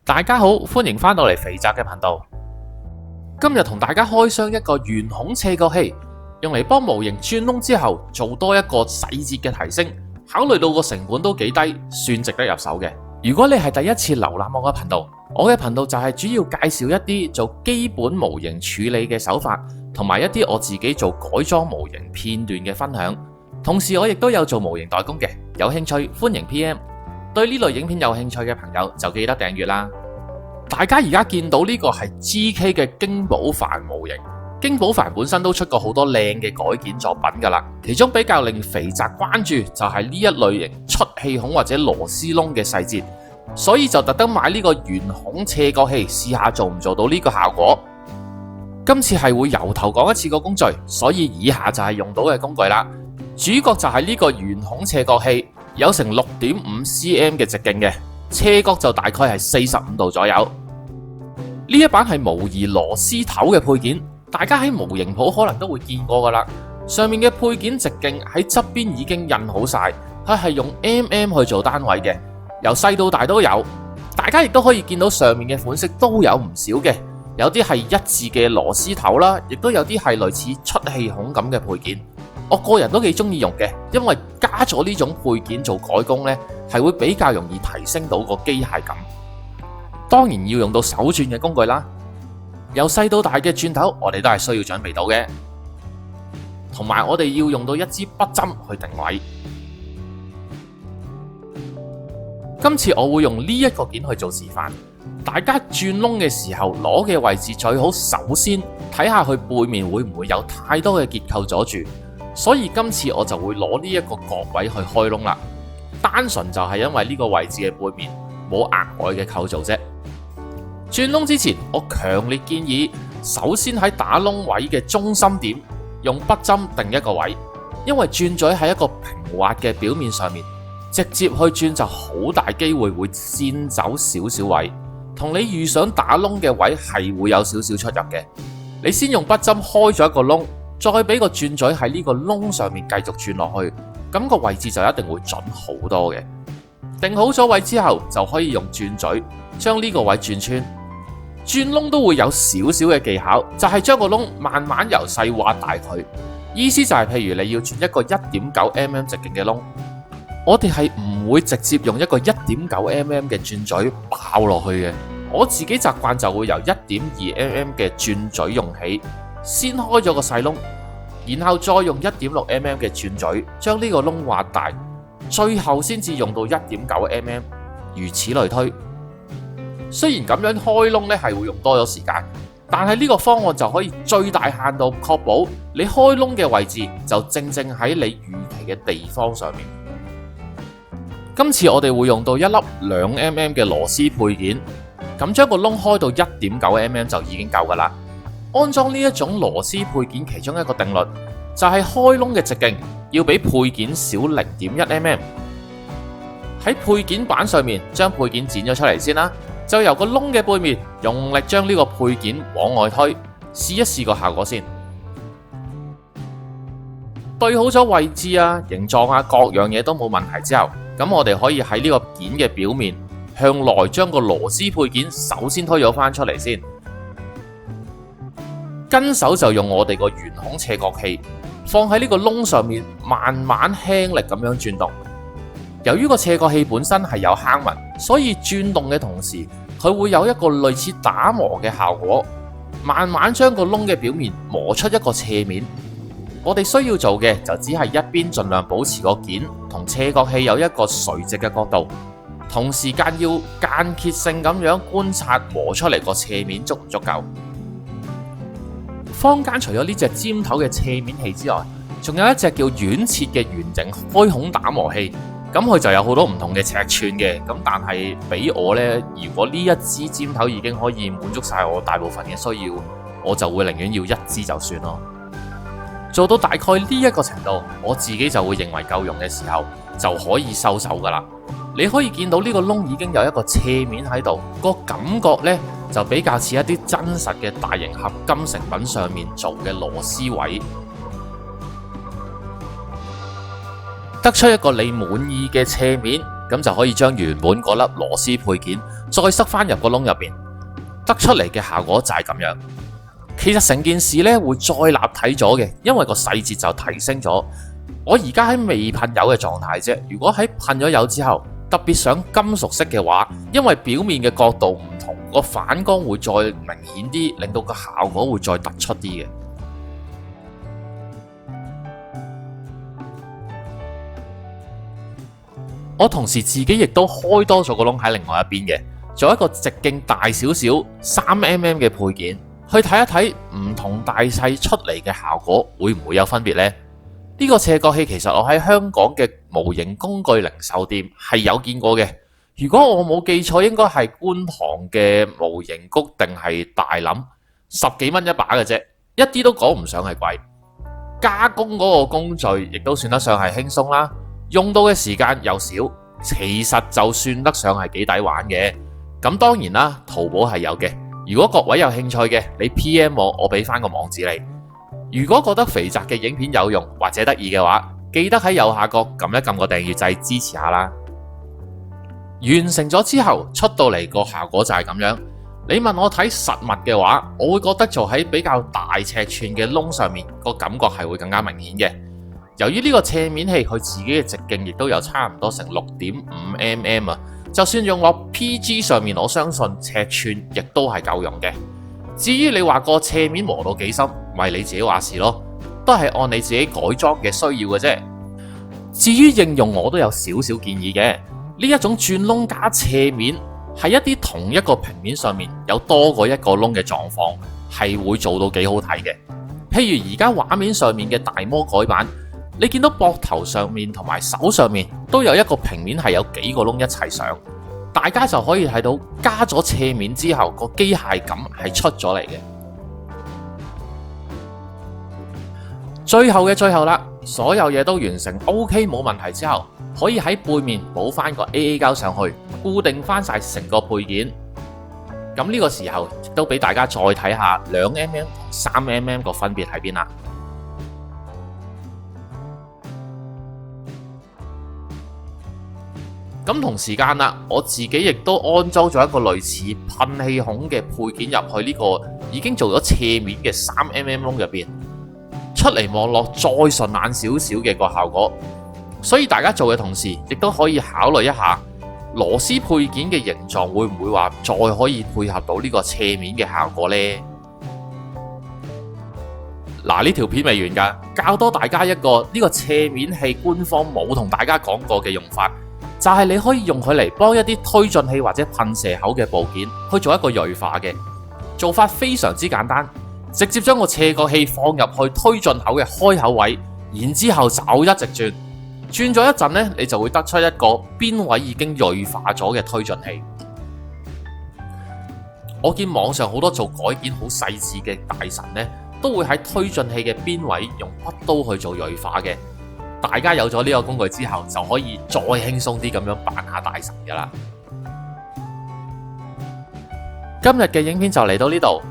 大家好，歡迎翻到嚟肥宅嘅頻道。今日同大家開箱一個圓孔斜角器，用嚟幫模型轉窿之後做多一個細節嘅提升。考慮到個成本都幾低，算值得入手嘅。如果你係第一次瀏覽我嘅頻道，我嘅頻道就係主要介紹一啲做基本模型處理嘅手法，同埋一啲我自己做改裝模型片段嘅分享。同時我亦都有做模型代工嘅，有興趣歡迎 PM。對呢類影片有興趣嘅朋友就記得訂閱啦。大家而家見到呢個係 GK 嘅京寶帆模型，京寶帆本身都出過好多靚嘅改件作品噶啦，其中比較令肥宅關注就係呢一類型出氣孔或者螺絲窿嘅細節，所以就特登買呢個圓孔斜角器試下做唔做到呢個效果。今次係會由頭講一次個工序，所以以下就係用到嘅工具啦。主角就係呢個圓孔斜角器，有成 6.5 cm 嘅直徑嘅，斜角就大概係45度左右。呢一版係模擬螺絲頭嘅配件，大家喺模型鋪可能都會見過噶啦。上面嘅配件直徑喺側邊已經印好晒，佢係用 mm 去做單位嘅，由細到大都有。大家亦都可以見到上面嘅款式都有唔少嘅，有啲係一致嘅螺絲頭啦，亦都有啲係類似出氣孔咁嘅配件。我個人都幾中意用嘅，因為加咗呢種配件做改工呢，係會比較容易提升到個機械感。當然要用到手轉嘅工具啦，由細到大嘅鑽頭我哋都係需要準備到嘅，同埋我哋要用到一支筆針去定位。今次我會用呢一個件去做示範，大家轉窿嘅時候攞嘅位置最好首先睇下佢背面會唔會有太多嘅結構阻住。所以今次我就會攞呢一個角位去開窿啦，單純就係因為呢個位置嘅背面冇額外嘅構造啫。轉窿之前，我強烈建議首先喺打窿位嘅中心點用筆針定一個位，因為轉嘴喺一個平滑嘅表面上面，直接去轉就好大機會會跣走少少位，同你預想打窿嘅位係會有少少出入嘅。你先用筆針開咗一個窿，再俾個轉嘴喺呢個窿上面繼續轉落去，咁個位置就一定會準好多嘅。定好咗位之後，就可以用轉嘴將呢個位轉穿。轉窿都會有少少嘅技巧，就係將個窿慢慢由細挖大佢。意思就係譬如你要轉一個 1.9mm 直徑嘅窿，我哋係唔會直接用一個 1.9mm 嘅轉嘴爆落去嘅。我自己習慣就會由 1.2mm 嘅轉嘴用起，先開咗個細窿，然後再用 1.6mm 嘅轉嘴將呢個窿挖大，最後先至用到 1.9mm， 如此類推。雖然咁樣開窿咧係會用多咗時間，但係呢個方案就可以最大限度確保你開窿嘅位置就正正喺你預期嘅地方上面。今次我哋會用到一粒2mm 嘅螺絲配件，咁將個窿開到 1.9mm 就已經夠噶啦。安裝呢一種螺絲配件，其中一個定律就係開窿嘅直徑要比配件少 0.1mm。 喺配件板上面將配件剪咗出嚟先啦，就由個窿嘅背面用力將呢個配件往外推，試一試個效果先。對好咗位置啊、形狀啊各樣嘢都冇問題之後，咁我哋可以喺呢個件嘅表面向內將個螺絲配件首先推咗翻出嚟先。跟手就用我哋個圓孔斜角器放喺呢個窿上面，慢慢輕力咁樣轉動。由於個斜角器本身係有坑紋，所以轉動嘅同時，佢會有一個類似打磨嘅效果，慢慢將個窿嘅表面磨出一個斜面。我哋需要做嘅就只係一邊盡量保持個件同斜角器有一個垂直嘅角度，同時間要間歇性咁樣觀察磨出嚟個斜面足唔足夠。坊間除咗呢隻尖頭嘅斜面器之外，仲有一隻叫軟切嘅圓形開孔打磨器，咁佢就有好多唔同嘅尺寸嘅，咁但係俾我呢，如果呢一支尖頭已經可以滿足晒我大部分嘅需要，我就會寧願要一支就算咯。做到大概呢一個程度，我自己就會認為夠用嘅時候，就可以收手噶啦。你可以見到呢個窿已經有一個斜面喺度，個感覺呢就比較似一啲真實嘅大型合金成品上面做嘅螺絲位。得出一個你滿意嘅斜面，咁就可以將原本嗰粒螺絲配件再塞翻入個窿入邊，得出嚟嘅效果就係咁樣。其實成件事咧會再立體咗嘅，因為個細節就提升咗。我而家喺未噴油嘅狀態啫，如果喺噴咗油之後，特別上金屬色嘅話，因為表面嘅角度唔同，個反光會再明顯啲，令到個效果會再突出啲嘅。我同時自己亦都開多咗個窿喺另外一邊嘅，做一個直徑大少少3mm 嘅配件，去睇一睇唔同大細出嚟嘅效果會唔會有分別呢？呢個斜角器其實我喺香港嘅模型工具零售店係有見過嘅。如果我冇記錯，應該係觀塘嘅模型谷定係大林，10幾蚊一把嘅啫，一啲都講唔上係貴。加工嗰個工序亦都算得上係輕鬆啦。用到嘅時間又少，其實就算得上係幾抵玩嘅。咁當然啦，淘寶係有嘅。如果各位有興趣嘅，你 PM 我俾翻個網址你。如果覺得肥宅嘅影片有用或者得意嘅話，記得喺右下角撳一撳個訂閱掣支持下啦。完成咗之後，出到嚟個效果就係咁樣。你問我睇實物嘅話，我會覺得做喺比較大尺寸嘅窿上面，個感覺係會更加明顯嘅。由於呢個斜面器佢自己嘅直徑亦都有差唔多成6.5mm 啊，就算用落 PG 上面，我相信尺寸亦都係夠用嘅。至於你話個斜面磨到幾深，咪你自己話事咯，都係按你自己改裝嘅需要嘅啫。至於應用，我都有少少建議嘅。呢一種轉窿加斜面，喺一啲同一個平面上面有多過一個窿嘅狀況，係會做到幾好睇嘅。譬如而家畫面上面嘅大魔改版，你見到膊頭上面同埋手上面都有一個平面係有幾個窿一齊上，大家就可以睇到加咗斜面之後個機械感係出咗嚟嘅。最後嘅最後啦，所有嘢都完成 OK 冇問題之後，可以喺背面補翻個 AA 膠上去，固定翻晒成個配件。咁呢個時候亦都俾大家再睇下2mm 同3mm 個分別喺邊啦。咁同時間啦，我自己亦都安裝咗一個類似噴氣孔嘅配件入去呢個已經做咗斜面嘅3mm 窿入邊，出嚟望落再順眼少少嘅個效果。所以大家做嘅同時，亦都可以考慮一下螺絲配件嘅形狀會唔會話再可以配合到呢個斜面嘅效果呢？嗱，呢條片未完噶，教多大家一個呢個斜面器官方冇同大家講過嘅用法。就係你可以用佢嚟幫一啲推進器或者噴射口嘅部件去做一個銳化嘅做法，非常之簡單，直接將個斜角器放入去推進口嘅開口位，然之後就一直轉，轉咗一陣呢，你就會得出一個邊位已經銳化咗嘅推進器。我見網上好多做改件好細緻嘅大神呢，都會喺推進器嘅邊位用筆刀去做銳化嘅。大家有咗呢個工具之後，就可以再輕鬆啲咁樣扮下大神噶啦。今日嘅影片就嚟到呢度。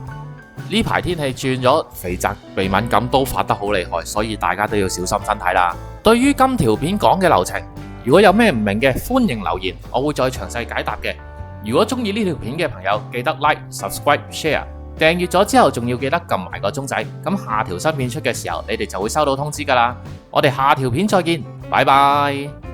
呢排天氣轉咗，肥宅鼻敏感都發得好厲害，所以大家都要小心身體啦。對於今條片講嘅流程，如果有咩唔明嘅，歡迎留言，我會再詳細解答嘅。如果中意呢條片嘅朋友，記得 Like、Subscribe、Share。訂閱咗之後，仲要記得撳埋個鐘仔，咁下條新片出嘅時候，你哋就會收到通知噶啦。我哋下條片再見，拜拜。